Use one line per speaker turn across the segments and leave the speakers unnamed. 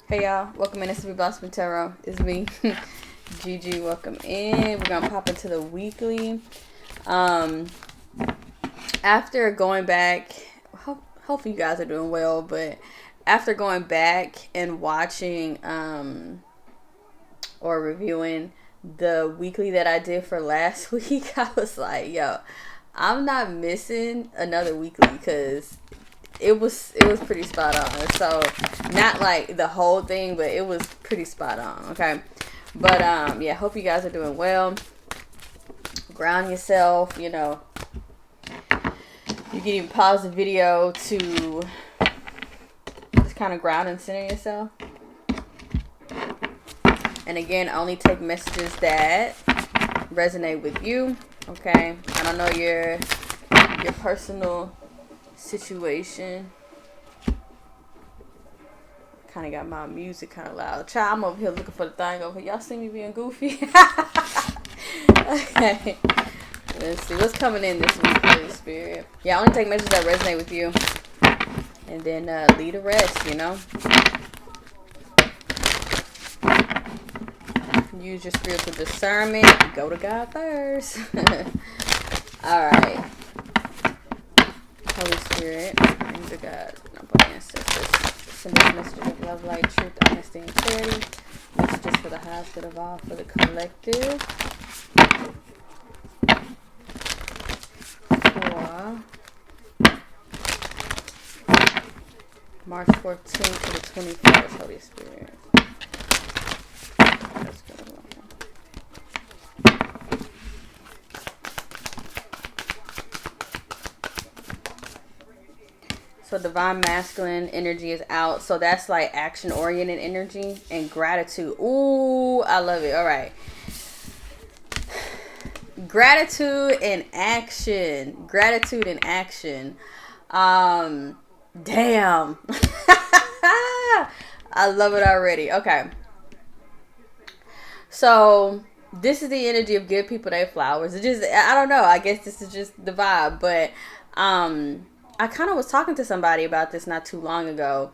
Hey y'all, welcome in. It's the Blossom Tarot. It's me, Gigi. Welcome in. We're gonna pop into the weekly. Um, After going back, hopefully you guys are doing well. But after going back and watching or reviewing the weekly that I did for last week, I was like, yo, I'm not missing another weekly because it was pretty spot on. So not like the whole thing, but it was pretty spot on. Okay, but yeah, hope you guys are doing well. Ground yourself. You can even pause the video to just kind of ground and center yourself. And again, only take messages that resonate with you. Okay, I don't know your personal situation. Kind of got my music kind of loud. Child, I'm over here looking for the thing over here. Y'all see me being goofy? Okay. Let's see what's coming in this week for the spirit. Yeah, only take messages that resonate with you. And then leave the rest, Use your spiritual discernment. Go to God first. Alright. Holy Spirit. Things of God. Noble ancestors. Send us messages of love, light, truth, honesty, and clarity. Messages for the highest good of all, for the collective. For March 14th to the 21st, Holy Spirit. Let's go. So divine masculine energy is out. So that's like action oriented energy and gratitude. Ooh, I love it. All right. Gratitude and action. Gratitude and action. Damn. I love it already. Okay. So this is the energy of give people their flowers. It just, I don't know. I guess this is just the vibe. But I kind of was talking to somebody about this not too long ago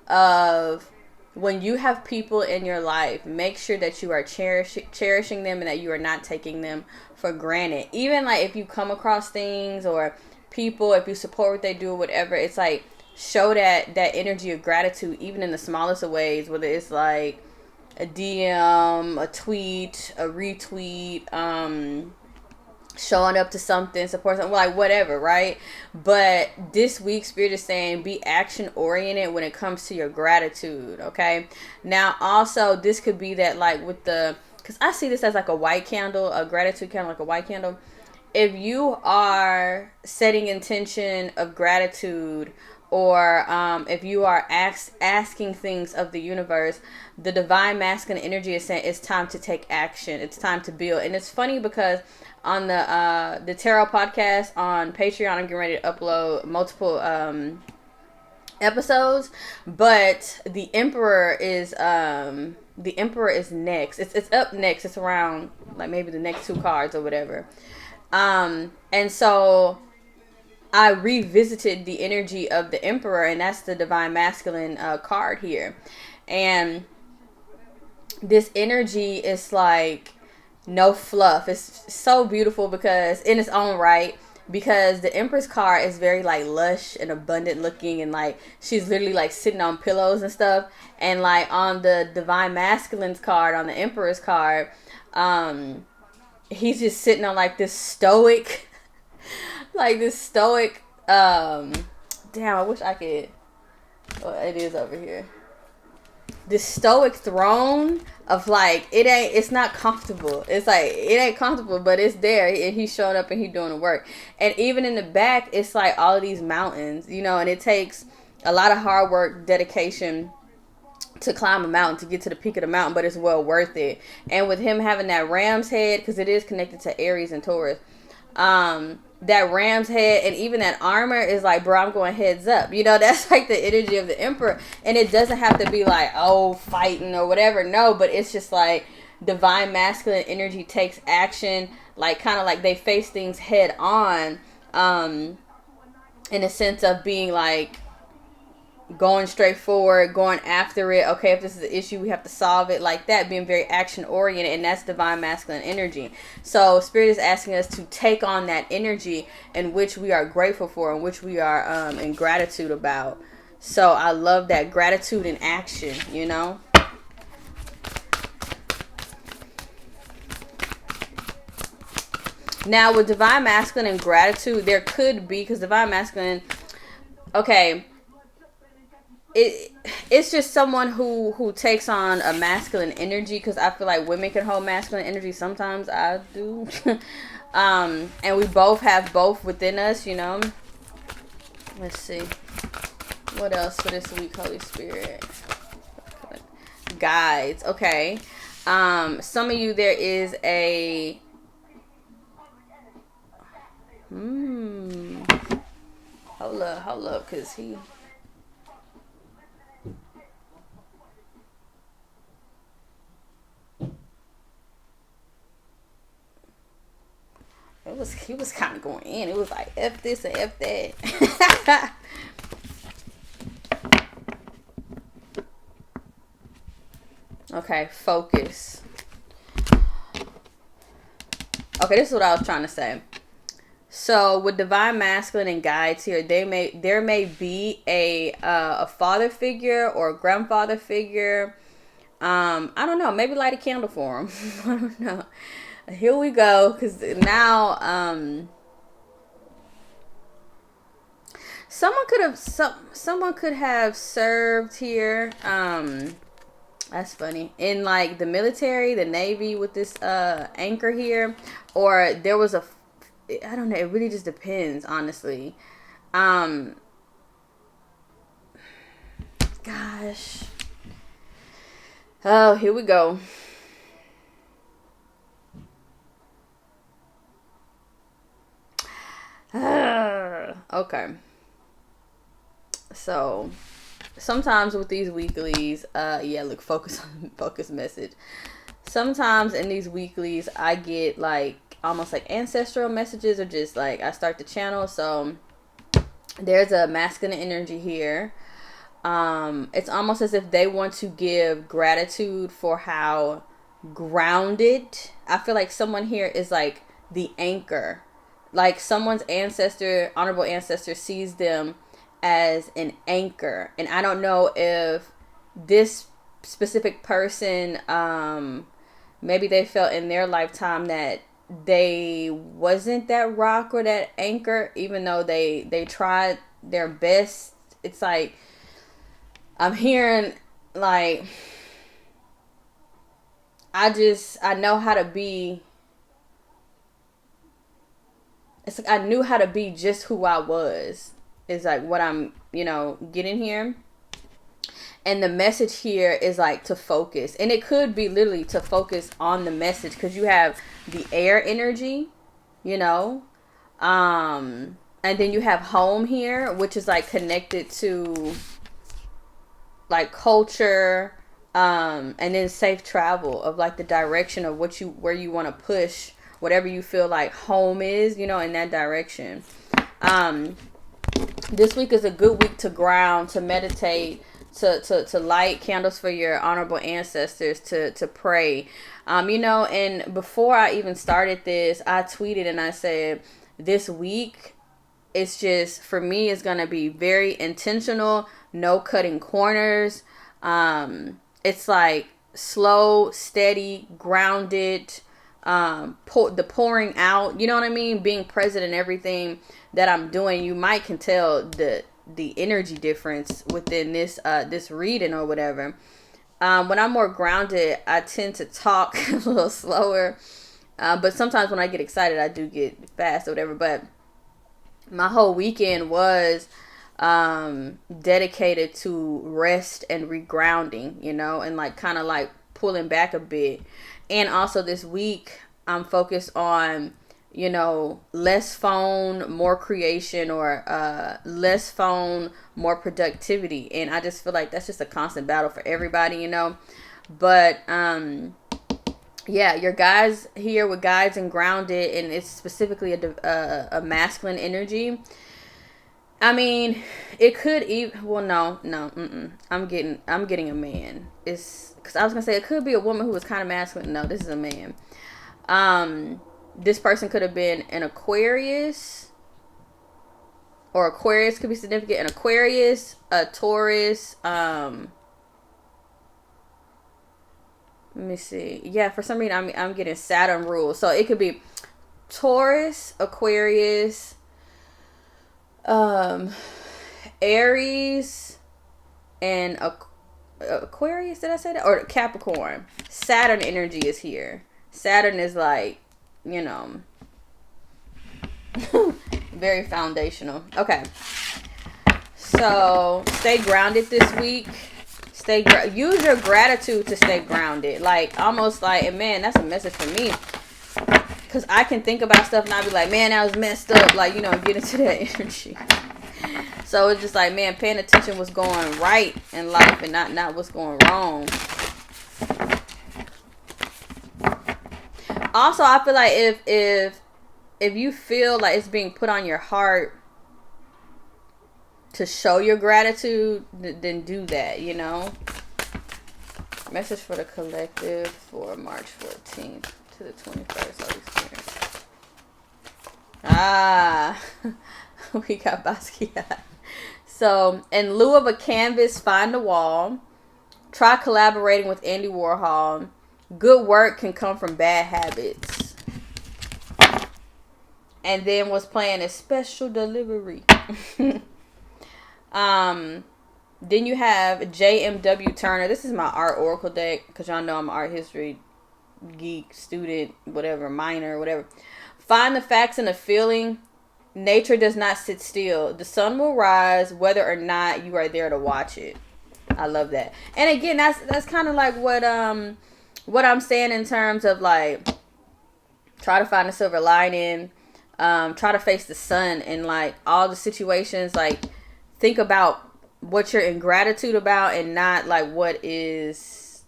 of when you have people in your life, make sure that you are cherishing them and that you are not taking them for granted. Even like if you come across things or people, if you support what they do or whatever, it's like show that energy of gratitude even in the smallest of ways, whether it's like a DM, a tweet, a retweet, showing up to something, support something, like whatever, right? But this week, Spirit is saying be action oriented when it comes to your gratitude, okay? Now, also, this could be that like with because I see this as like a white candle, a gratitude candle, like a white candle. If you are setting intention of gratitude or if you are asking things of the universe, the divine masculine energy is saying it's time to take action. It's time to build. And it's funny because on the Tarot podcast on Patreon, I'm getting ready to upload multiple episodes, but the Emperor is next. It's up next. It's around like maybe the next 2 cards or whatever. And so I revisited the energy of the Emperor, and that's the divine masculine card here. And this energy is like no fluff. It's so beautiful because in its own right, because the Empress card is very like lush and abundant looking, and like she's literally like sitting on pillows and stuff. And like on the divine masculine's card, on the Emperor's card, he's just sitting on like this stoic damn, I wish I could. Oh, it is over here. This stoic throne of like it's not comfortable. It's like it ain't comfortable, but it's there, and he's showing up and he's doing the work. And even in the back, it's like all of these mountains, and it takes a lot of hard work, dedication to climb a mountain, to get to the peak of the mountain, but it's well worth it. And with him having that ram's head, because it is connected to Aries and Taurus, that ram's head and even that armor is like, bro, I'm going heads up. That's like the energy of the Emperor. And it doesn't have to be like, oh, fighting or whatever. No, but it's just like divine masculine energy takes action, like kind of like they face things head on, in a sense of being like going straight forward, going after it. Okay, if this is an issue, we have to solve it, like that, being very action oriented, and that's divine masculine energy. So Spirit is asking us to take on that energy in which we are grateful for, in which we are in gratitude about. So I love that, gratitude in action, you know. Now with divine masculine and gratitude, there could be, because divine masculine, okay, it's just someone who takes on a masculine energy, because I feel like women can hold masculine energy sometimes. I do. And we both have both within us, you know. Let's see what else for this week. Holy Spirit guides. Okay, some of you, there is a hold up, because he, he was kind of going in. It was like F this and F that. Okay, focus. Okay, this is what I was trying to say. So with divine masculine and guides here, there may be a father figure or a grandfather figure. I don't know. Maybe light a candle for him. I don't know. Here we go, because now someone could have served here. That's funny, in like the military, the Navy, with this anchor here, or there was a, I don't know, it really just depends, honestly. Gosh. Oh, here we go. Okay. So sometimes with these weeklies, look, focus message. Sometimes in these weeklies, I get like almost like ancestral messages, or just like I start the channel. So there's a masculine energy here. It's almost as if they want to give gratitude for how grounded. I feel like someone here is like the anchor. Like someone's ancestor, honorable ancestor, sees them as an anchor. And I don't know if this specific person, maybe they felt in their lifetime that they wasn't that rock or that anchor, even though they tried their best. It's like I'm hearing like I know how to be. It's like I knew how to be just who I was, is like what I'm, getting here. And the message here is like to focus. And it could be literally to focus on the message, because you have the air energy, and then you have home here, which is like connected to like culture, and then safe travel of like the direction of where you want to push whatever you feel like home is, in that direction. This week is a good week to ground, to meditate, to light candles for your honorable ancestors, to pray. And before I even started this, I tweeted and I said, this week, it's just, for me, it's going to be very intentional, no cutting corners. It's like slow, steady, grounded, the pouring out, you know what I mean? Being present in everything that I'm doing. You might can tell the energy difference within this reading or whatever. When I'm more grounded, I tend to talk a little slower. But sometimes when I get excited, I do get fast or whatever. But my whole weekend was dedicated to rest and regrounding, and like kind of like pulling back a bit. And also this week, I'm focused on, less phone, more creation, or less phone, more productivity. And I just feel like that's just a constant battle for everybody, But your guys here with guides and grounded, and it's specifically a masculine energy. I mean, it could even. Well, no, no. I'm getting a man. It's because I was gonna say it could be a woman who was kind of masculine. No, this is a man. This person could have been an Aquarius, or Aquarius could be significant. An Aquarius, a Taurus. Let me see. Yeah, for some reason I'm getting Saturn rules, so it could be Taurus, Aquarius, Aries, and Aquarius. Did I say that? Or Capricorn. Saturn energy is here. Saturn is like, you know, very foundational. Okay, so stay grounded this week. Use your gratitude to stay grounded. Like, almost like, and man, that's a message for me. Because I can think about stuff and I'll be like, man, that was messed up. Like, you know, get into that energy. So it's just like, man, paying attention what's going right in life and not what's going wrong. Also, I feel like if you feel like it's being put on your heart to show your gratitude, then do that, you know. Message for the collective for March 14th to the 21st. Holy Spirit. We got Basquiat. So, in lieu of a canvas, find a wall. Try collaborating with Andy Warhol. Good work can come from bad habits. And then was playing a special delivery. Then you have JMW Turner. This is my art oracle deck, because y'all know I'm an art history geek, student, whatever, minor, whatever. Find the facts and the feeling. Nature does not sit still. The sun will rise whether or not you are there to watch it. I love that. And again, that's kind of like what I'm saying in terms of like, try to find a silver lining. Try to face the sun in like all the situations. Like, think about what you're in gratitude about and not like what is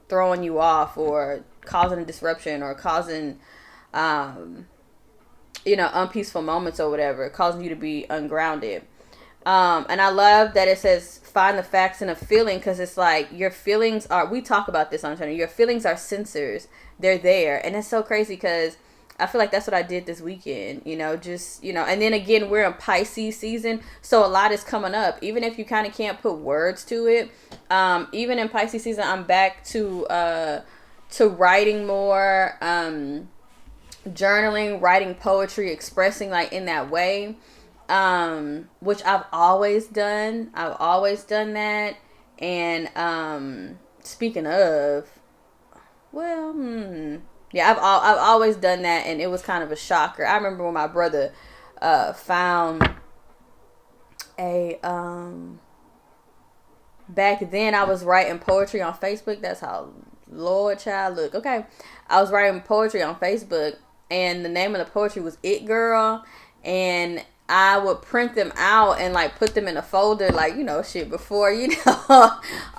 throwing you off or causing a disruption or causing, unpeaceful moments or whatever, causing you to be ungrounded. And I love that it says find the facts in a feeling, because it's like your feelings are, we talk about this on the channel, your feelings are sensors. They're there. And it's so crazy because I feel like that's what I did this weekend, just, and then again, we're in Pisces season. So a lot is coming up, even if you kind of can't put words to it. Even in Pisces season, I'm back to writing more, journaling, writing poetry, expressing like in that way, which I've always done. I've always done that. And speaking of, yeah, I've always done that, and it was kind of a shocker. I remember when my brother found a back then I was writing poetry on Facebook. That's how, Lord child, look. Okay, I was writing poetry on Facebook, and the name of the poetry was It Girl, and I would print them out and like put them in a folder, like, shit, before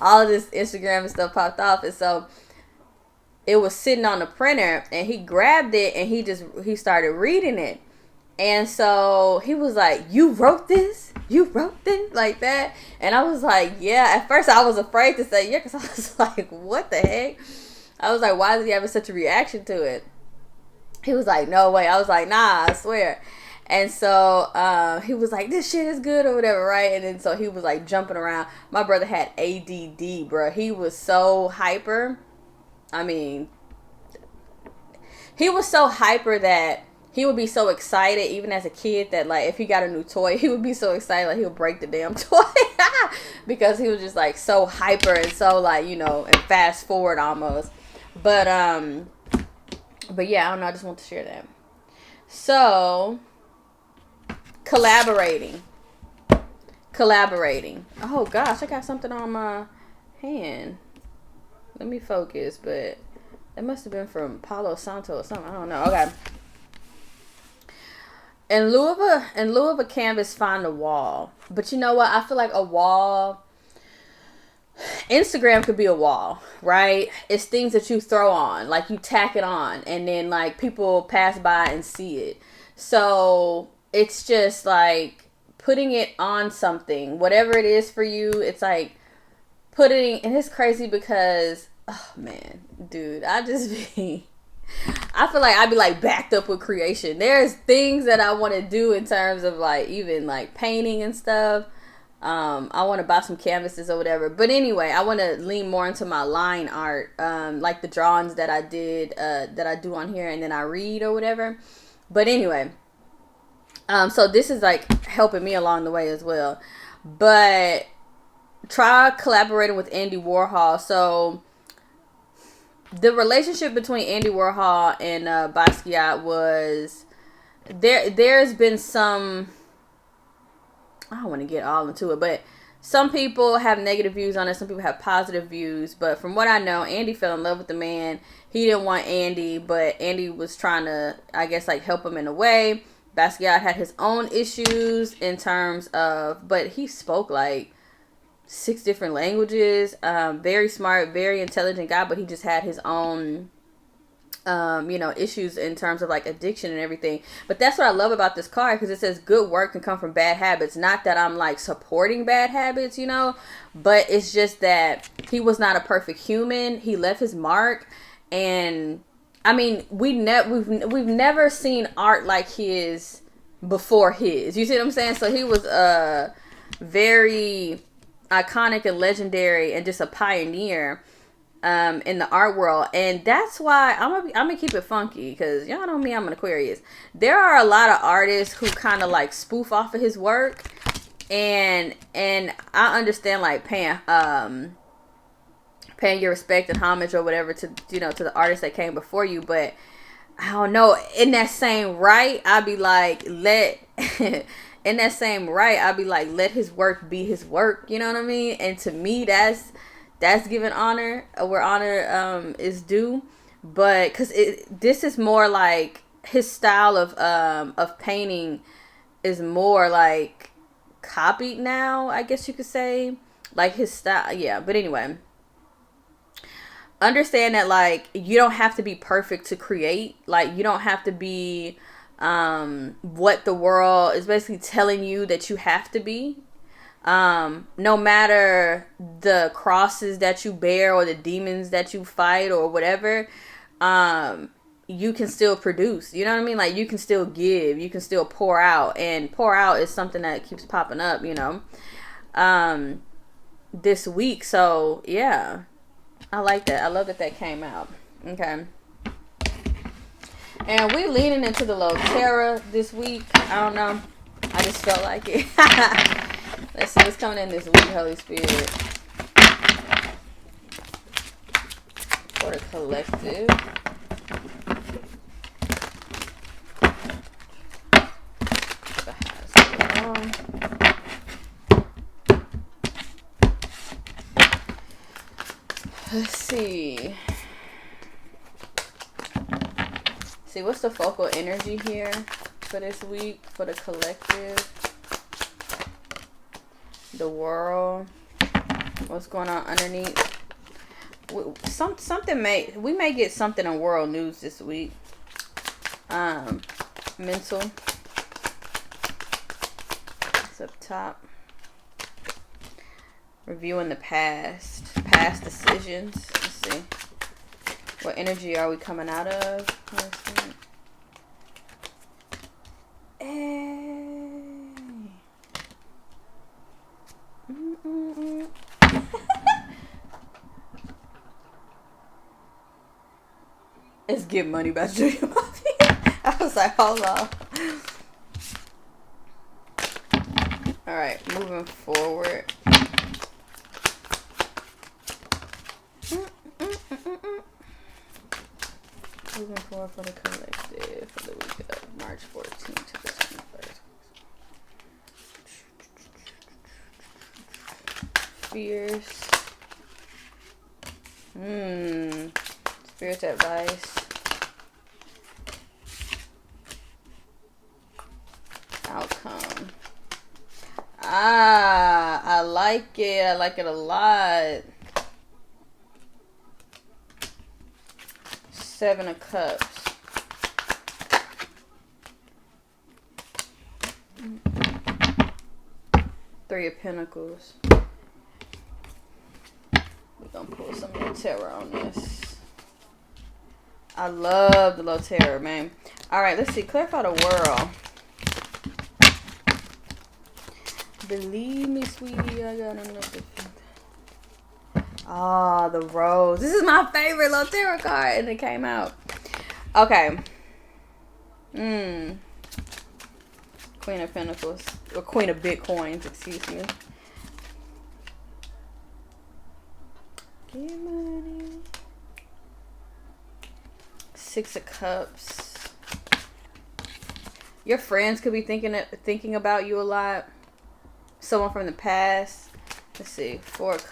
all of this Instagram and stuff popped off. And so it was sitting on the printer, and he grabbed it and he started reading it. And so he was like, you wrote this? You wrote this? Like that? And I was like, yeah. At first I was afraid to say yeah, because I was like, what the heck? I was like, why is he having such a reaction to it? He was like, no way. I was like, nah, I swear. And so he was like, this shit is good or whatever, right? And then so he was like jumping around. My brother had ADD, bro. He was so hyper. I mean, he was so hyper that he would be so excited, even as a kid, that like if he got a new toy, he would be so excited like he would break the damn toy because he was just like so hyper and so like, and fast forward almost. But yeah, I don't know. I just want to share that. So collaborating. Oh gosh, I got something on my hand. Let me focus, but that must have been from Palo Santo or something. I don't know. Okay. In lieu of a canvas, find a wall. But you know what? I feel like a wall, Instagram could be a wall, right? It's things that you throw on, like you tack it on, and then like people pass by and see it. So it's just like putting it on something, whatever it is for you. It's like putting, and it's crazy because, oh man, dude, I feel like I'd be like backed up with creation. There's things that I want to do in terms of like even like painting and stuff. I want to buy some canvases or whatever. But anyway, I want to lean more into my line art, like the drawings that I did, that I do on here, and then I read or whatever. But anyway, so this is like helping me along the way as well. But try collaborating with Andy Warhol. So the relationship between Andy Warhol and Basquiat was there's been some, I don't want to get all into it, but some people have negative views on it. Some people have positive views. But from what I know, Andy fell in love with the man. He didn't want Andy, but Andy was trying to, I guess, like help him in a way. Basquiat had his own issues in terms of, but he spoke like 6 different languages. Very smart, very intelligent guy, but he just had his own issues in terms of like addiction and everything. But that's what I love about this card, because it says good work can come from bad habits. Not that I'm like supporting bad habits, but it's just that he was not a perfect human. He left his mark, and I mean, we've never seen art like his before his. You see what I'm saying? So he was very iconic and legendary and just a pioneer in the art world. And that's why I'm gonna keep it funky, because y'all know me, I'm an Aquarius. There are a lot of artists who kind of like spoof off of his work, and I understand like paying your respect and homage or whatever to to the artists that came before you. But I don't know, in that same right, I'd be like, let his work be his work. You know what I mean? And to me, that's giving honor where honor is due. But because this is more like his style of painting is more like copied now, I guess you could say, like his style. Yeah, but anyway, understand that like you don't have to be perfect to create. Like you don't have to be what the world is basically telling you that you have to be. No matter the crosses that you bear or the demons that you fight or whatever, you can still produce. You know what I mean? Like you can still give, you can still pour out, and pour out is something that keeps popping up, this week. So yeah, I like that. I love that came out. Okay. And we leaning into the low Terra this week. I don't know. I just felt like it. Let's see what's coming in this week, Holy Spirit. For the collective. Let's see. See, what's the focal energy here for this week for the collective? The world. What's going on underneath? We may get something on world news this week. Mental. It's up top. Reviewing the past decisions. Let's see. What energy are we coming out of? It's Get Money by Julia Mafia. I was like, hold on. Alright, moving forward. Moving forward for the collective for the week of March 14th to the 21st. Fierce. Spirit advice. Outcome. I like it. I like it a lot. 7 of Cups. Three of Pentacles. We're going to pull some more tarot on this. I love the low tarot, man. All right, let's see. Clarify the world. Believe me, sweetie, I got another. Ah, the rose. This is my favorite low tarot card, and it came out. Okay. Queen of Pentacles. Or Queen of Bitcoins, excuse me. Get money. Six of Cups. Your friends could be thinking about you a lot. Someone from the past. Let's see. Four of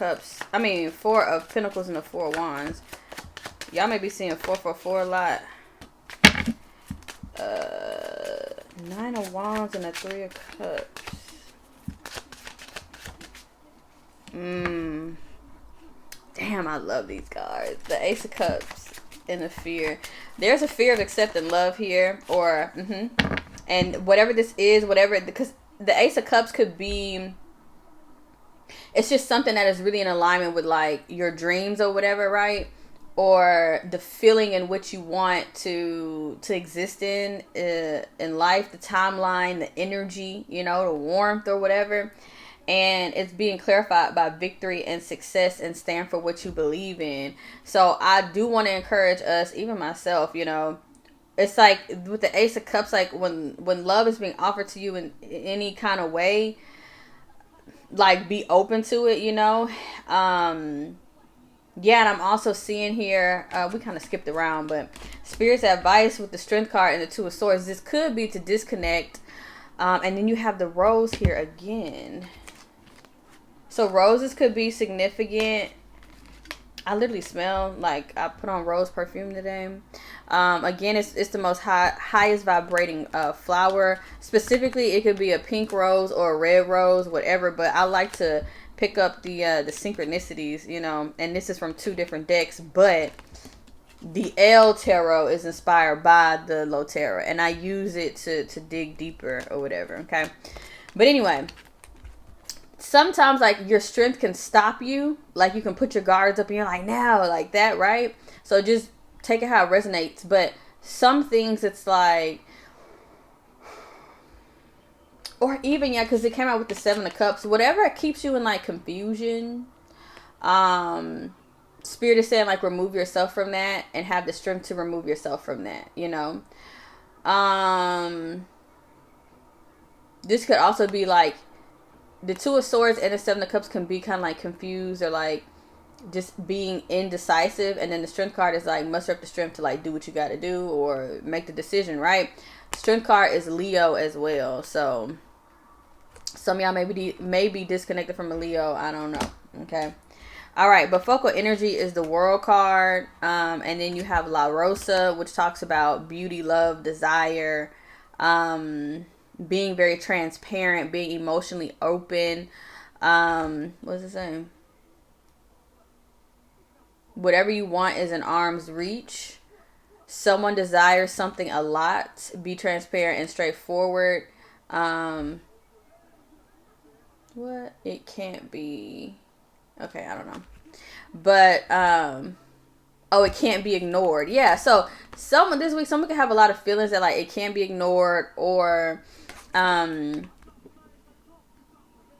Pentacles and the Four of Wands. Y'all may be seeing 444 a lot. Nine of Wands and a Three of Cups. Damn, I love these cards. The Ace of Cups and the Fear. There's a fear of accepting love here, or and whatever this is, because the Ace of Cups could be. It's just something that is really in alignment with like your dreams or whatever, right? Or the feeling in which you want to exist in life, the timeline, the energy, you know, the warmth or whatever. And it's being clarified by victory and success and stand for what you believe in. So I do want to encourage us, even myself, you know, it's like with the Ace of Cups, like when love is being offered to you in any kind of way, like be open to it, you know. Yeah, and I'm also seeing here, we kind of skipped around, but Spirit's advice with the Strength card and the Two of Swords, this could be to disconnect. And then you have the Rose here again. So roses could be significant. I literally smell like I put on rose perfume today. Again, it's the most highest vibrating flower. Specifically, it could be a pink rose or a red rose, whatever. But I like to pick up the synchronicities, you know. And this is from two different decks, but the L tarot is inspired by the low tarot, and I use it to dig deeper or whatever. Okay, but anyway. Sometimes like your strength can stop you, like you can put your guards up and you're like, now, like that, right? So just take it how it resonates. But some things it's like, or even, yeah, because it came out with the Seven of Cups, whatever keeps you in like confusion, Spirit is saying like remove yourself from that and have the strength to remove yourself from that, you know. This could also be like the Two of Swords and the Seven of Cups can be kind of like confused or like just being indecisive. And then the Strength card is like muster up the strength to like do what you got to do or make the decision, right? Strength card is Leo as well. So some of y'all may be disconnected from a Leo. I don't know. Okay. All right. But focal energy is the World card. And then you have La Rosa, which talks about beauty, love, desire, being very transparent, being emotionally open. What's it saying? Whatever you want is in arm's reach. Someone desires something a lot. Be transparent and straightforward. What? It can't be. Okay, I don't know. But oh, it can't be ignored. Yeah, so this week someone can have a lot of feelings that like it can't be ignored, or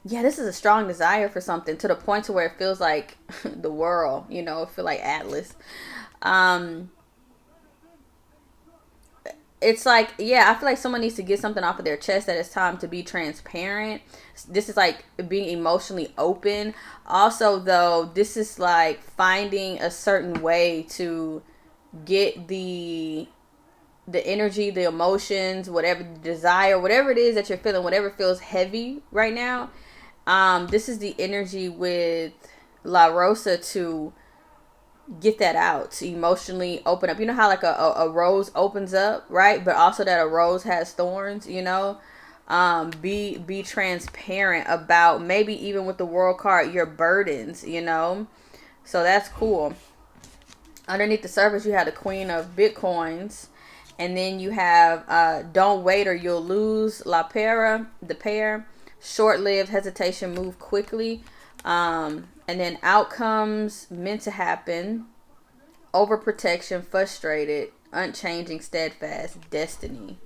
yeah, this is a strong desire for something to the point to where it feels like the world, you know, feel like Atlas. It's like, yeah, I feel like someone needs to get something off of their chest that it's time to be transparent. This is like being emotionally open. Also, though, this is like finding a certain way to get the energy, the emotions, whatever the desire, whatever it is that you're feeling, whatever feels heavy right now. This is the energy with La Rosa to get that out, to emotionally open up. You know how like a rose opens up, right? But also that a rose has thorns, you know. Be transparent about, maybe even with the World card, your burdens, you know. So that's cool. Underneath the surface, you have the Queen of Bitcoins. And then you have don't wait or you'll lose, La Para, the pair. short-lived, hesitation, move quickly. And then outcomes meant to happen, overprotection, frustrated, unchanging, steadfast, destiny.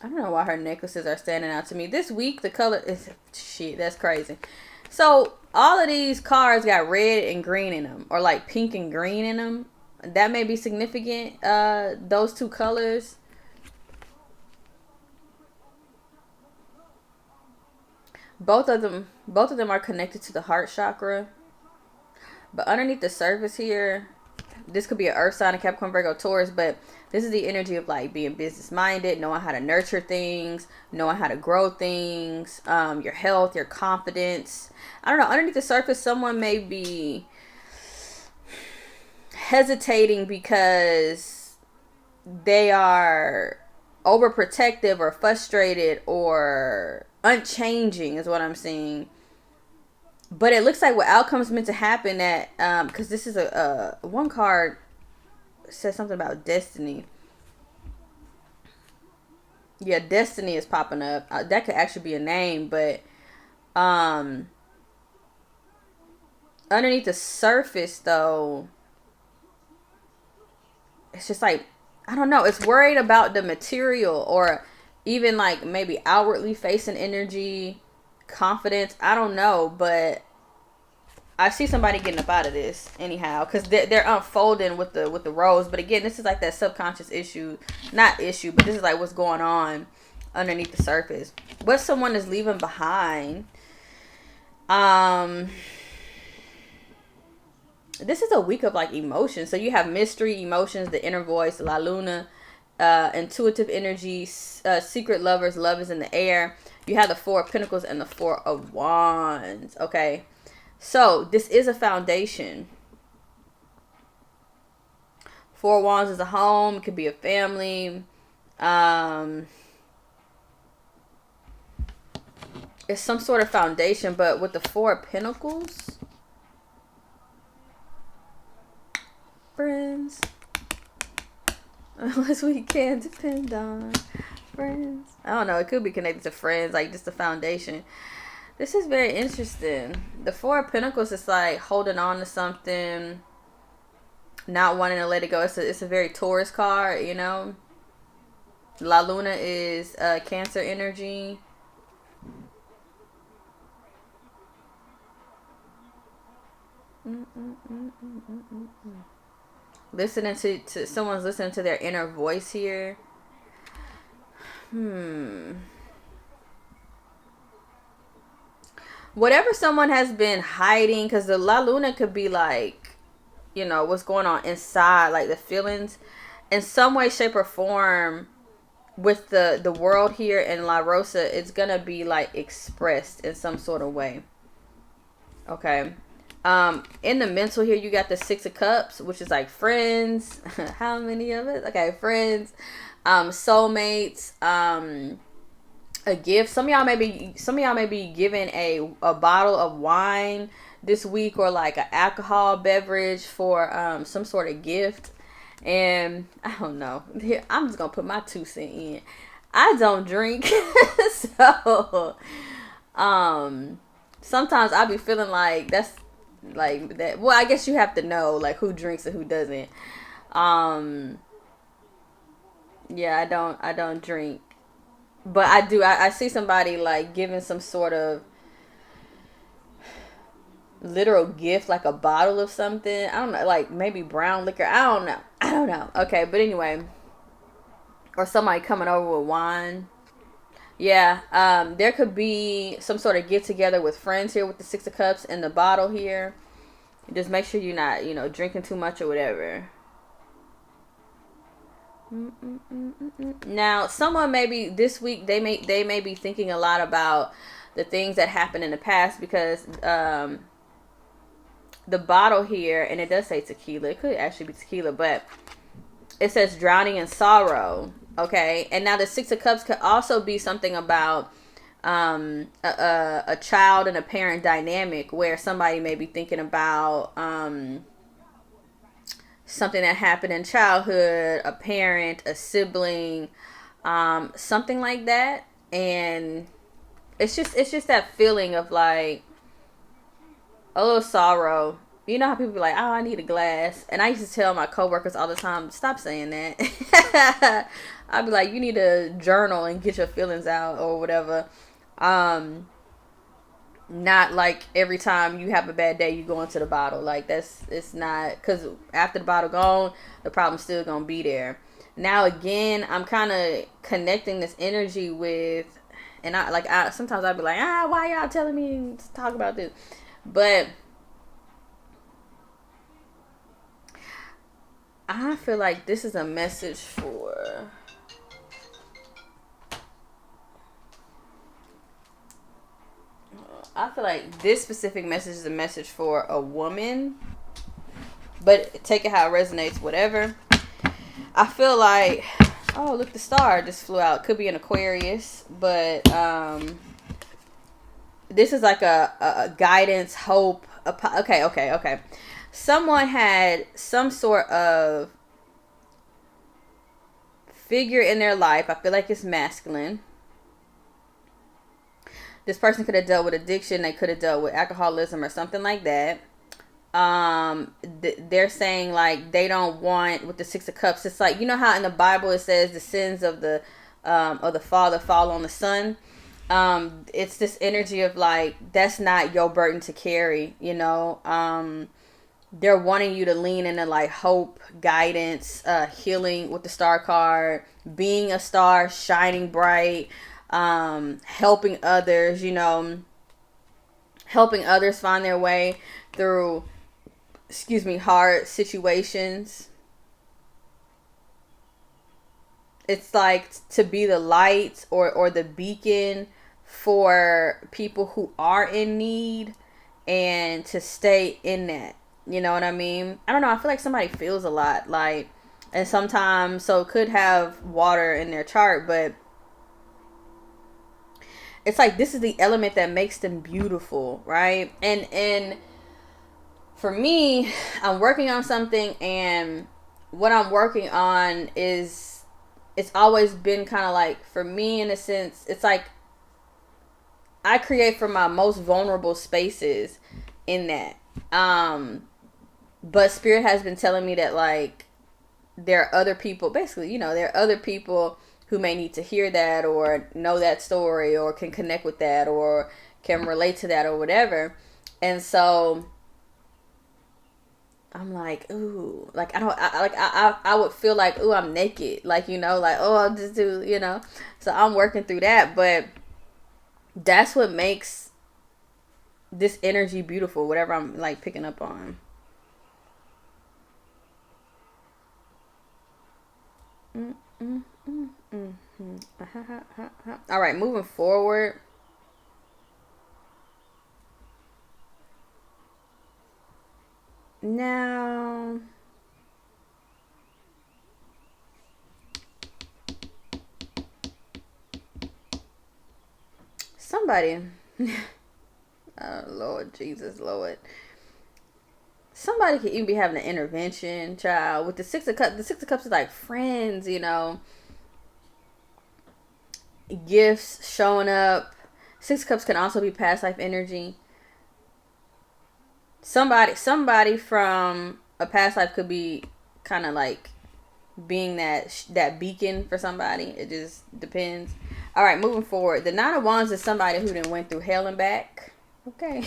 I don't know why her necklaces are standing out to me. This week, the color is... Shit, that's crazy. So, all of these cards got red and green in them. Or like pink and green in them. That may be significant. Those two colors. Both of them are connected to the heart chakra. But underneath the surface here... This could be an earth sign, a Capricorn, Virgo, Taurus, but this is the energy of like being business minded, knowing how to nurture things, knowing how to grow things, your health, your confidence. I don't know. Underneath the surface, someone may be hesitating because they are overprotective or frustrated or unchanging is what I'm seeing. But it looks like what outcomes meant to happen that, because this is a one card says something about destiny. Yeah, destiny is popping up. That could actually be a name, but underneath the surface though, it's just like, I don't know. It's worried about the material or even like maybe outwardly facing energy. Confidence, I don't know, but I see somebody getting up out of this anyhow because they're unfolding with the rose. But again, this is like that subconscious issue, not issue, but this is like what's going on underneath the surface. What someone is leaving behind. This is a week of like emotions. So you have mystery, emotions, the inner voice, La Luna, intuitive energy, secret lovers, love is in the air. You have the Four of Pentacles and the Four of Wands. Okay. So, this is a foundation. Four of Wands is a home. It could be a family. It's some sort of foundation. But with the Four of Pentacles. Friends. Unless we can depend on friends. I don't know. It could be connected to friends. Like just the foundation. This is very interesting. The Four of Pentacles is like holding on to something. Not wanting to let it go. It's a very Taurus card, you know. La Luna is Cancer energy. Listening to someone's listening to their inner voice here. Whatever someone has been hiding, because the La Luna could be like, you know, what's going on inside, like the feelings in some way, shape, or form with the world here in La Rosa, it's gonna be like expressed in some sort of way. Okay. In the mental here, you got the Six of Cups, which is like friends. How many of it? Okay, friends, soulmates, a gift. Some of y'all may be given a bottle of wine this week, or like an alcohol beverage for some sort of gift. And I don't know. Here, I'm just gonna put my 2 cents in. I don't drink, so sometimes I be feeling like that's like that. Well, I guess you have to know like who drinks and who doesn't. Yeah, I don't drink. But I do. I see somebody like giving some sort of literal gift, like a bottle of something. I don't know, like maybe brown liquor. I don't know. Okay, but anyway, or somebody coming over with wine. Yeah, there could be some sort of get together with friends here with the Six of Cups and the bottle here. Just make sure you're not, you know, drinking too much or whatever. Now, someone maybe this week they may be thinking a lot about the things that happened in the past, because the bottle here, and it does say tequila. It could actually be tequila, but it says drowning in sorrow. Okay, and now the Six of Cups could also be something about a child and a parent dynamic, where somebody may be thinking about something that happened in childhood, a parent, a sibling, something like that. And it's just that feeling of like a little sorrow. You know how people be like, oh, I need a glass. And I used to tell my coworkers all the time, stop saying that. I'd be like, you need to journal and get your feelings out or whatever. Not like every time you have a bad day, you go into the bottle. Like it's not, because after the bottle gone, the problem's still going to be there. Now, again, I'm kind of connecting this energy with, and sometimes I'd be like, why y'all telling me to talk about this? But I feel like this is a message for, I feel like this specific message is a message for a woman, but take it how it resonates, whatever. I feel like, oh, look, the star just flew out. Could be an Aquarius, but this is like a guidance, hope. Okay. Someone had some sort of figure in their life. I feel like it's masculine. This person could have dealt with addiction. They could have dealt with alcoholism or something like that. They're saying like they don't want, with the Six of Cups, it's like, you know how in the Bible it says the sins of the father fall on the son. It's this energy of like, that's not your burden to carry, you know. They're wanting you to lean into like hope, guidance, healing with the star card, being a star, shining bright, helping others, you know, helping others find their way through, hard situations. It's like to be the light or the beacon for people who are in need, and to stay in that. You know what I mean? I don't know. I feel like somebody feels a lot. Like, and sometimes, so could have water in their chart, but it's like this is the element that makes them beautiful, right? And for me, I'm working on something, and what I'm working on is, it's always been kind of like, for me, in a sense, it's like I create from my most vulnerable spaces in that. But Spirit has been telling me that like there are other people, basically, you know, there are other people who may need to hear that or know that story or can connect with that or can relate to that or whatever. And so I'm like, ooh, like I would feel like, ooh, I'm naked, like, you know, like, oh, I'll just do, you know. So I'm working through that, but that's what makes this energy beautiful, whatever I'm like picking up on. All right, moving forward. Now, somebody, oh Lord Jesus, Lord. Somebody could even be having an intervention, child. With the Six of Cups, the Six of Cups is like friends, you know. Gifts showing up. Six of Cups can also be past life energy. Somebody from a past life could be kind of like being that beacon for somebody. It just depends. All right, moving forward. The Nine of Wands is somebody who done went through hell and back. Okay.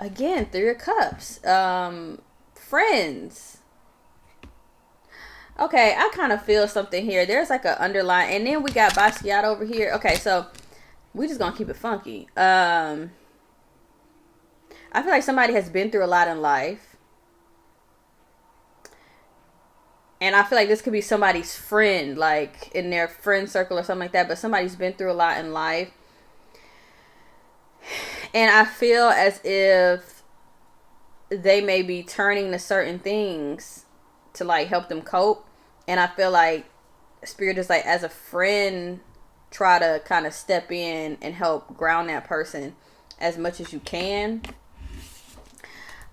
Again, Three of Cups. Friends. Okay, I kind of feel something here. There's like an underline. And then we got Basquiat over here. Okay, so we just going to keep it funky. I feel like somebody has been through a lot in life. And I feel like this could be somebody's friend, like in their friend circle or something like that. But somebody's been through a lot in life. And I feel as if they may be turning to certain things to like help them cope. And I feel like Spirit is like, as a friend, try to kind of step in and help ground that person as much as you can.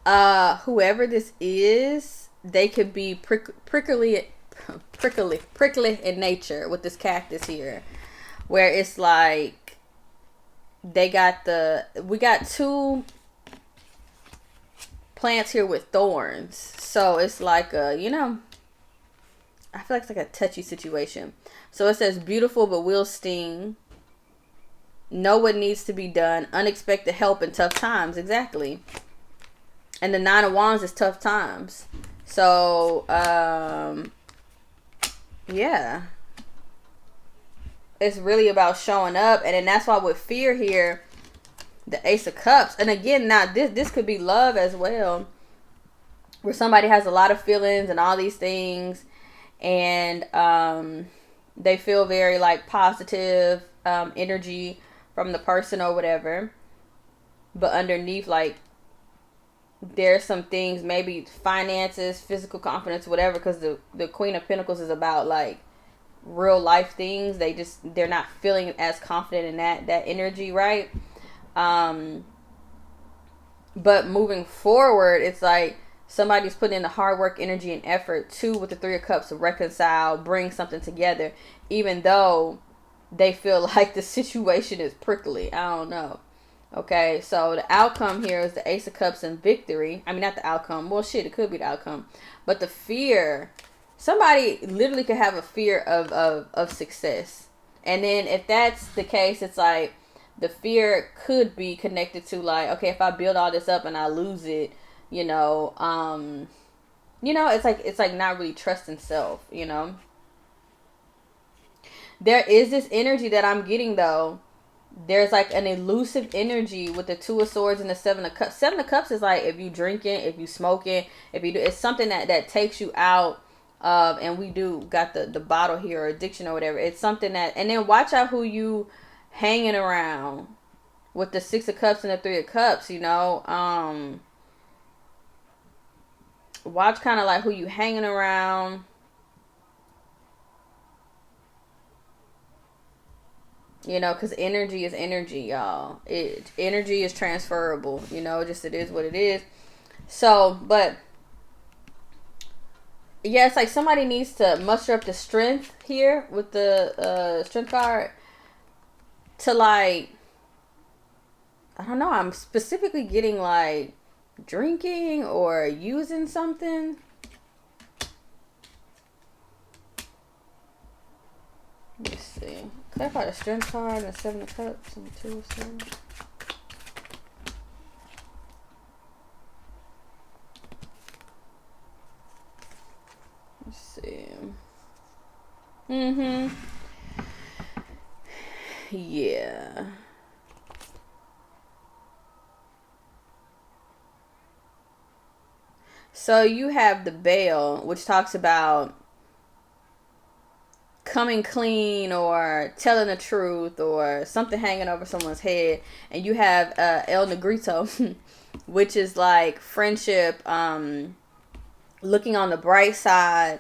Whoever this is, they could be prickly in nature with this cactus here, where it's like we got two plants here with thorns, so it's like I feel like it's like a touchy situation. So it says beautiful but will sting, know what needs to be done, unexpected help in tough times. Exactly. And the 9 of Wands is tough times. So yeah, it's really about showing up. And then that's why with fear here, the Ace of Cups, and again, now this could be love as well, where somebody has a lot of feelings and all these things, and they feel very like positive energy from the person or whatever, but underneath, like, there's some things, maybe finances, physical confidence, whatever, because the Queen of Pentacles is about like real life things. They're not feeling as confident in that energy, right? But moving forward, it's like somebody's putting in the hard work, energy, and effort too, with the 3 of Cups, to reconcile, bring something together, even though they feel like the situation is prickly. I don't know. Okay, so the outcome here is the Ace of Cups and victory. I mean, not the outcome. Well, shit, it could be the outcome. But the fear, somebody literally could have a fear of success. And then if that's the case, it's like the fear could be connected to like, okay, if I build all this up and I lose it, it's like not really trusting self, There is this energy that I'm getting though. There's like an elusive energy with the 2 of Swords and the 7 of Cups. 7 of Cups is like if you drinking, if you smoking, if you do, it's something that takes you out of, and we do got the bottle here, or addiction or whatever. It's something that, and then watch out who you hanging around with the 6 of Cups and the 3 of Cups, watch kind of like who you hanging around. Because energy is energy, y'all. Energy is transferable, just it is what it is. So, but yeah, it's like somebody needs to muster up the strength here with the strength card to, like, I don't know, I'm specifically getting like drinking or using something. Let me see. Clarify the strength card and the 7 of Cups and the 2 of Swords. Let's see. Yeah. So you have the Bail, which talks about coming clean or telling the truth or something hanging over someone's head, and you have El Negrito, which is like friendship, looking on the bright side,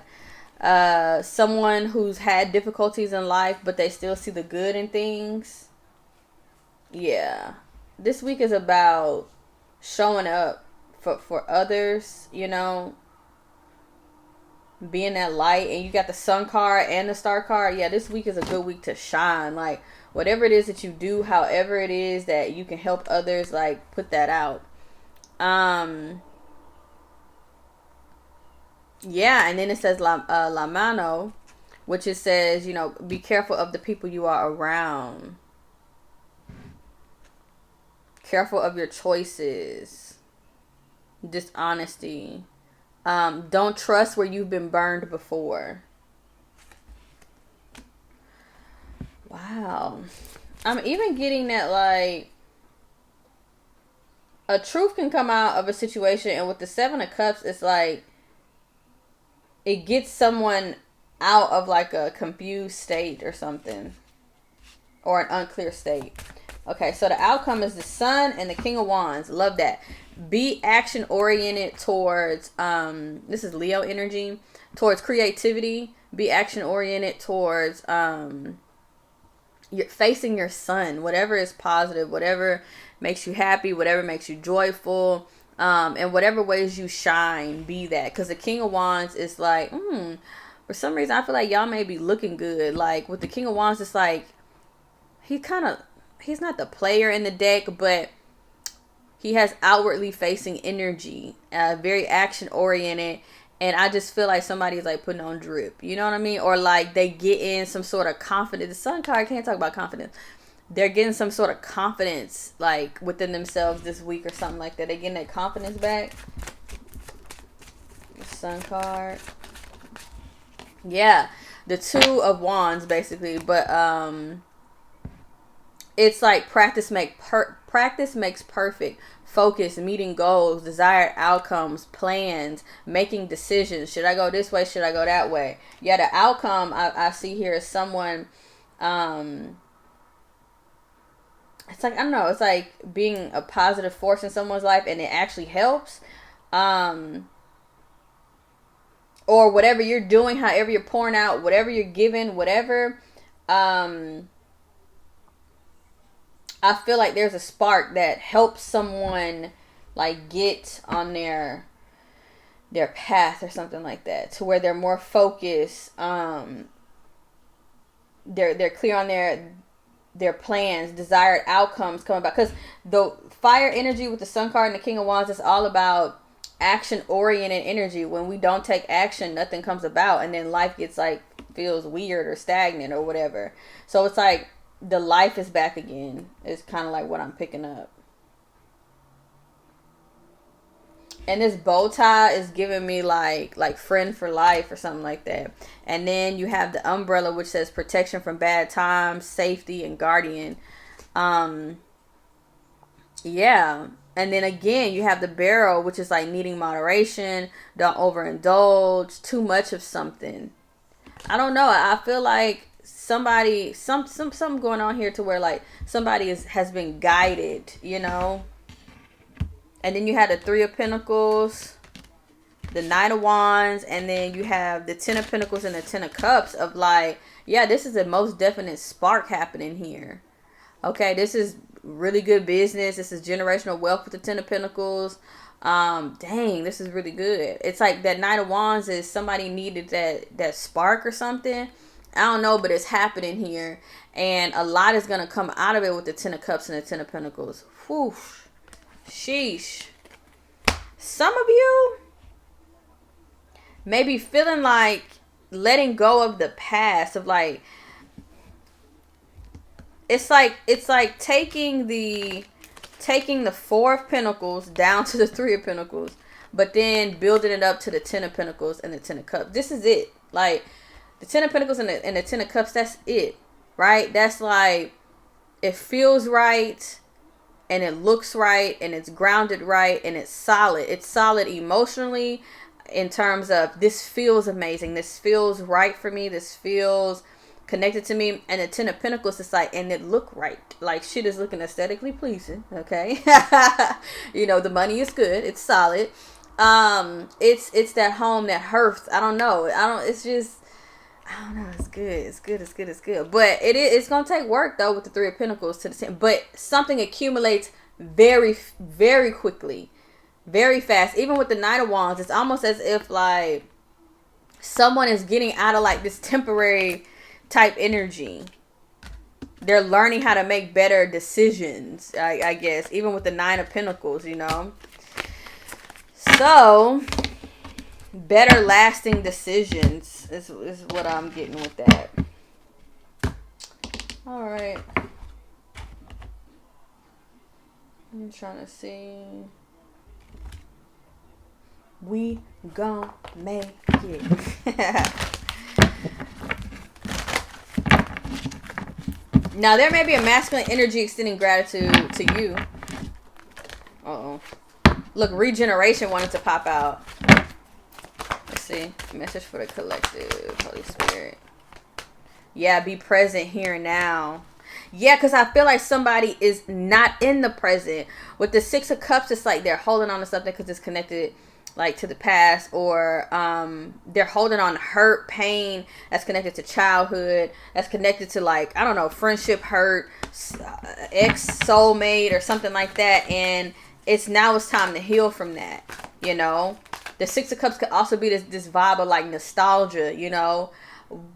someone who's had difficulties in life but they still see the good in things. Yeah, this week is about showing up for others, being that light. And you got the Sun card and the Star card. Yeah, this week is a good week to shine. Like, whatever it is that you do, however it is that you can help others, like, put that out. Yeah, and then it says La Mano, which it says, be careful of the people you are around. Careful of your choices. Dishonesty. Don't trust where you've been burned before. Wow. I'm even getting that, like, a truth can come out of a situation. And with the 7 of Cups, it's like it gets someone out of like a confused state or something, or an unclear state. Okay, so the outcome is the Sun and the King of Wands. Love that. Be action oriented towards this is Leo energy, towards creativity. Be action oriented towards you're facing your sun, whatever is positive, whatever makes you happy, whatever makes you joyful. In whatever ways you shine, be that. Because the King of Wands is like, for some reason, I feel like y'all may be looking good. Like, with the King of Wands, it's like, he's not the player in the deck, but he has outwardly facing energy, very action oriented. And I just feel like somebody's like putting on drip. You know what I mean? Or like they get in some sort of confidence. The Sun card can't talk about confidence. They're getting some sort of confidence like within themselves this week or something like that. They're getting that confidence back. The Sun card. Yeah. The Two of Wands basically. But it's like practice makes perfect. Focus, meeting goals, desired outcomes, plans, making decisions. Should I go this way? Should I go that way? Yeah, the outcome I see here is someone, it's like, I don't know, it's like being a positive force in someone's life and it actually helps. Or whatever you're doing, however you're pouring out, whatever you're giving, whatever, I feel like there's a spark that helps someone like get on their path or something like that, to where they're more focused. They're clear on their plans, desired outcomes coming back. Because the fire energy with the Sun card and the King of Wands is all about action oriented energy. When we don't take action, nothing comes about, and then life gets like feels weird or stagnant or whatever. So it's like the life is back again. It's kind of like what I'm picking up. And this bow tie is giving me like friend for life or something like that. And then you have the umbrella, which says protection from bad times, safety, and guardian. Yeah. And then again, you have the barrel, which is like needing moderation. Don't overindulge. Too much of something. I don't know. I feel like somebody, something going on here to where like somebody has been guided, you know. And then you have the Three of Pentacles, the Knight of Wands, and then you have the Ten of Pentacles and the Ten of Cups of like, yeah, this is a most definite spark happening here. Okay, this is really good business. This is generational wealth with the Ten of Pentacles. Dang, this is really good. It's like that Knight of Wands is somebody needed that spark or something. I don't know, but it's happening here. And a lot is going to come out of it with the Ten of Cups and the Ten of Pentacles. Whew. Sheesh. Some of you may be feeling like letting go of the past, of like, it's like taking the Four of Pentacles down to the Three of Pentacles, but then building it up to the Ten of Pentacles and the Ten of Cups. This is it. Like the Ten of Pentacles and the Ten of Cups, that's it, right? That's like, it feels right. And it looks right, and it's grounded right, and it's solid. It's solid emotionally in terms of this feels amazing. This feels right for me. This feels connected to me. And the Ten of Pentacles is like, and it look right. Like shit is looking aesthetically pleasing. Okay. You know, the money is good. It's solid. It's that home, that hearth. I don't know. It's just, I don't know. It's good. It's good. It's good. It's good. But it's going to take work, though, with the Three of Pentacles to the 10. But something accumulates very, very quickly. Very fast. Even with the Knight of Wands, it's almost as if, like, someone is getting out of, like, this temporary type energy. They're learning how to make better decisions, I guess. Even with the Nine of Pentacles, you know. So, better lasting decisions is what I'm getting with that. All right. I'm trying to see. We gon' make it. Now, there may be a masculine energy extending gratitude to you. Uh-oh. Look, regeneration wanted to pop out. Let's see. Message for the collective. Holy Spirit. Yeah, be present here and now. Yeah, because I feel like somebody is not in the present. With the Six of Cups, it's like they're holding on to something because it's connected like to the past, or they're holding on to hurt, pain that's connected to childhood, that's connected to, like, I don't know, friendship hurt, ex soulmate or something like that. And it's time to heal from that, you know. The Six of Cups could also be this vibe of like nostalgia, you know.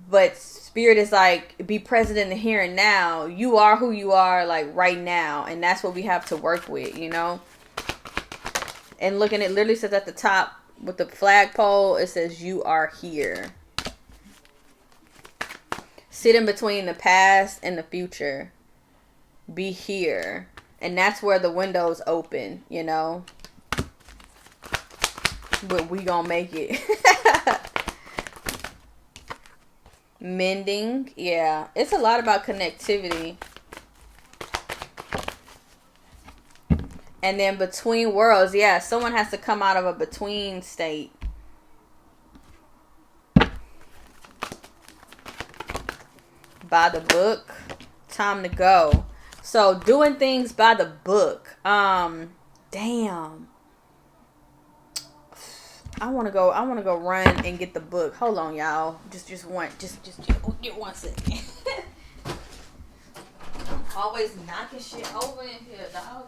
But spirit is like, be present in the here and now. You are who you are, like right now, and that's what we have to work with, you know. And looking, it literally says at the top with the flagpole, it says you are here. Sit in between the past and the future. Be here. And that's where the windows open, you know. But we gonna make it. Mending. Yeah. It's a lot about connectivity. And then between worlds. Yeah. Someone has to come out of a between state. By the book. Time to go. So doing things by the book. Damn. I wanna go run and get the book. Hold on, y'all. Just get 1 second. I'm always knocking shit over in here, dog.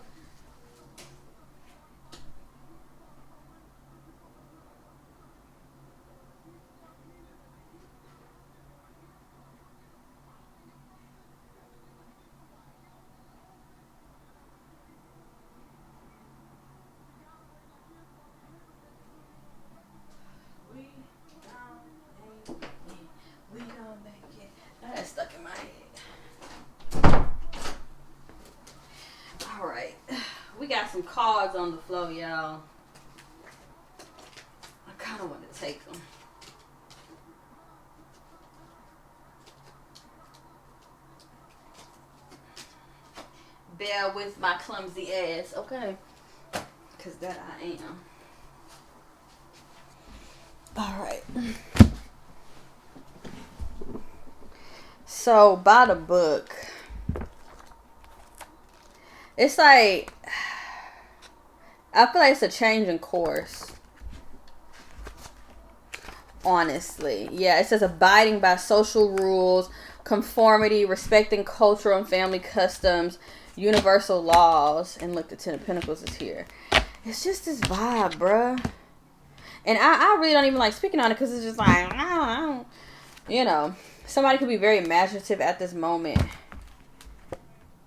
We don't make it. Now that's stuck in my head. Alright. We got some cards on the floor, y'all. I kind of want to take them. Bear with my clumsy ass, okay? Because that I am. Alright. So, by the book, it's like, I feel like it's a change in course. Honestly. Yeah, it says abiding by social rules, conformity, respecting cultural and family customs, universal laws. And look, the Ten of Pentacles is here. It's just this vibe, bruh. And I really don't even like speaking on it because it's just like, I don't, you know. Somebody could be very imaginative at this moment.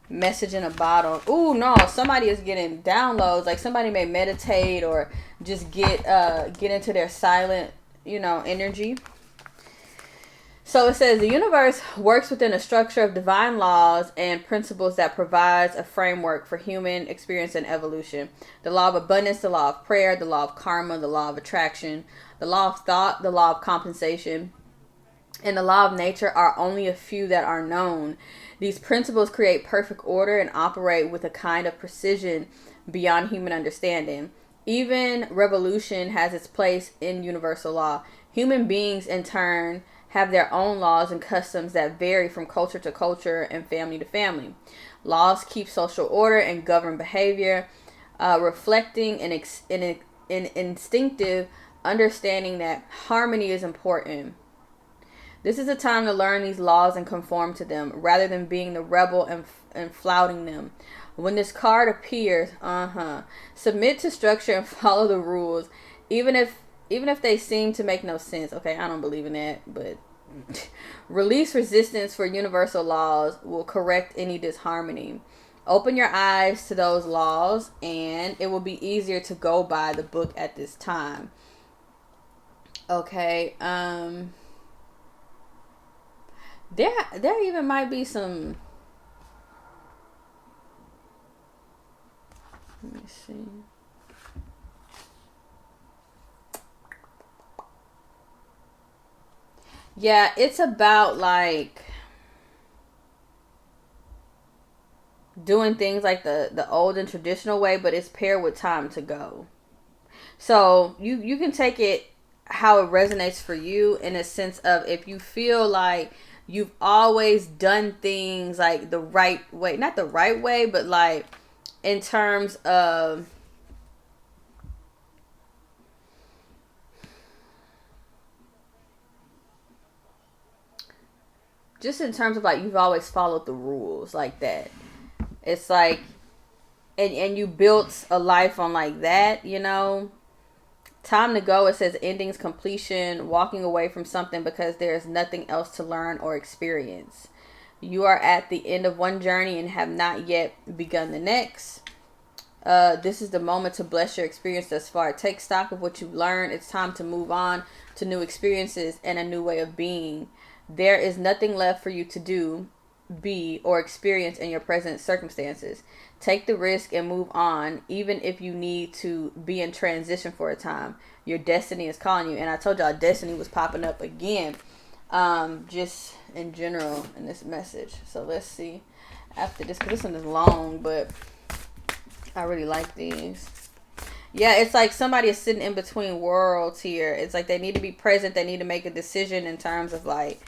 Message in a bottle. Ooh, no. Somebody is getting downloads. Like somebody may meditate or just get into their silent, you know, energy. So it says the universe works within a structure of divine laws and principles that provides a framework for human experience and evolution. The law of abundance, the law of prayer, the law of karma, the law of attraction, the law of thought, the law of compensation, and the law of nature are only a few that are known. These principles create perfect order and operate with a kind of precision beyond human understanding. Even revolution has its place in universal law. Human beings, in turn, have their own laws and customs that vary from culture to culture and family to family. Laws keep social order and govern behavior, reflecting an instinctive understanding that harmony is important. This is a time to learn these laws and conform to them, rather than being the rebel and flouting them. When this card appears, submit to structure and follow the rules, even if they seem to make no sense. Okay, I don't believe in that, but release resistance for universal laws will correct any disharmony. Open your eyes to those laws, and it will be easier to go by the book at this time. Okay, there even might be some. Let me see. Yeah, it's about like doing things like the old and traditional way, but it's paired with time to go. So you can take it how it resonates for you, in a sense of if you feel like you've always done things like the right way, not the right way, but like in terms of just in terms of like you've always followed the rules like that. It's like and you built a life on like that, you know. Time to go, it says endings, completion, walking away from something because there is nothing else to learn or experience. You are at the end of one journey and have not yet begun the next. This is the moment to bless your experience thus far. Take stock of what you've learned. It's time to move on to new experiences and a new way of being. There is nothing left for you to do, be, or experience in your present circumstances. Take the risk and move on, even if you need to be in transition for a time. Your destiny is calling you. And I told y'all destiny was popping up again, just in general in this message. So let's see after this, because this one is long, but I really like these. Yeah, it's like somebody is sitting in between worlds here. It's like they need to be present. They need to make a decision in terms of like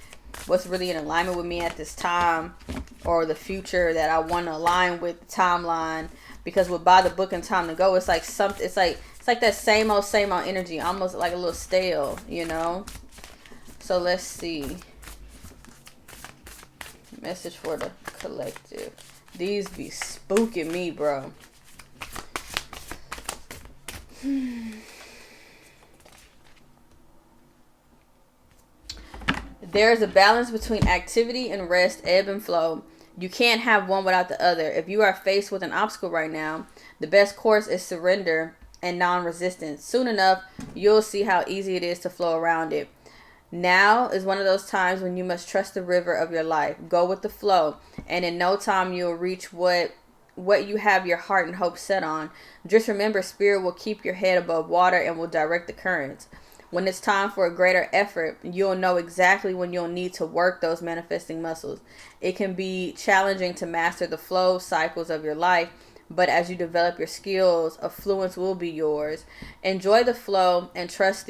what's really in alignment with me at this time, or the future that I want to align with the timeline. Because with By the Book and Time to Go, it's like something. It's like that same old energy, almost like a little stale, you know. So let's see. Message for the collective. These be spooking me, bro. There is a balance between activity and rest, ebb and flow. You can't have one without the other. If you are faced with an obstacle right now, the best course is surrender and non-resistance. Soon enough, you'll see how easy it is to flow around it. Now is one of those times when you must trust the river of your life. Go with the flow, and in no time you'll reach what you have your heart and hope set on. Just remember, spirit will keep your head above water and will direct the currents. When it's time for a greater effort, you'll know exactly when you'll need to work those manifesting muscles. It can be challenging to master the flow cycles of your life, but as you develop your skills, affluence will be yours. Enjoy the flow and trust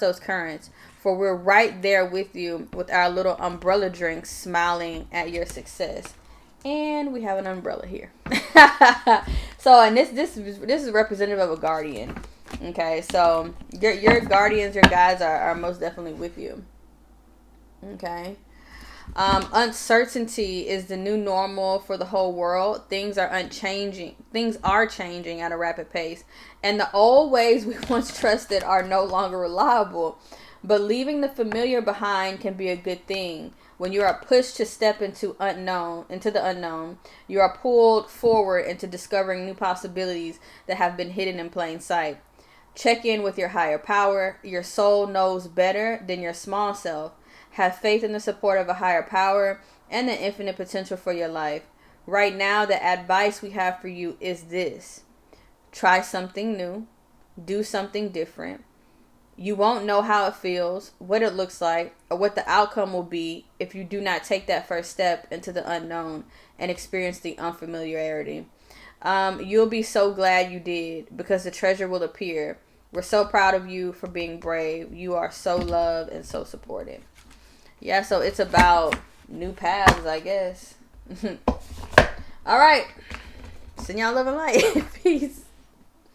those currents, for we're right there with you with our little umbrella drinks, smiling at your success. And we have an umbrella here. So, and this is representative of a guardian. Okay, so your guardians, your guides are most definitely with you. Okay. Uncertainty is the new normal for the whole world. Things are unchanging. Things are changing at a rapid pace. And the old ways we once trusted are no longer reliable. But leaving the familiar behind can be a good thing. When you are pushed to step into the unknown, you are pulled forward into discovering new possibilities that have been hidden in plain sight. Check in with your higher power. Your soul knows better than your small self. Have faith in the support of a higher power and the infinite potential for your life. Right now, the advice we have for you is this. Try something new. Do something different. You won't know how it feels, what it looks like, or what the outcome will be if you do not take that first step into the unknown and experience the unfamiliarity. You'll be so glad you did, because the treasure will appear. We're so proud of you for being brave. You are so loved and so supported. Yeah, so it's about new paths, I guess. All right. Send y'all love and light. Peace.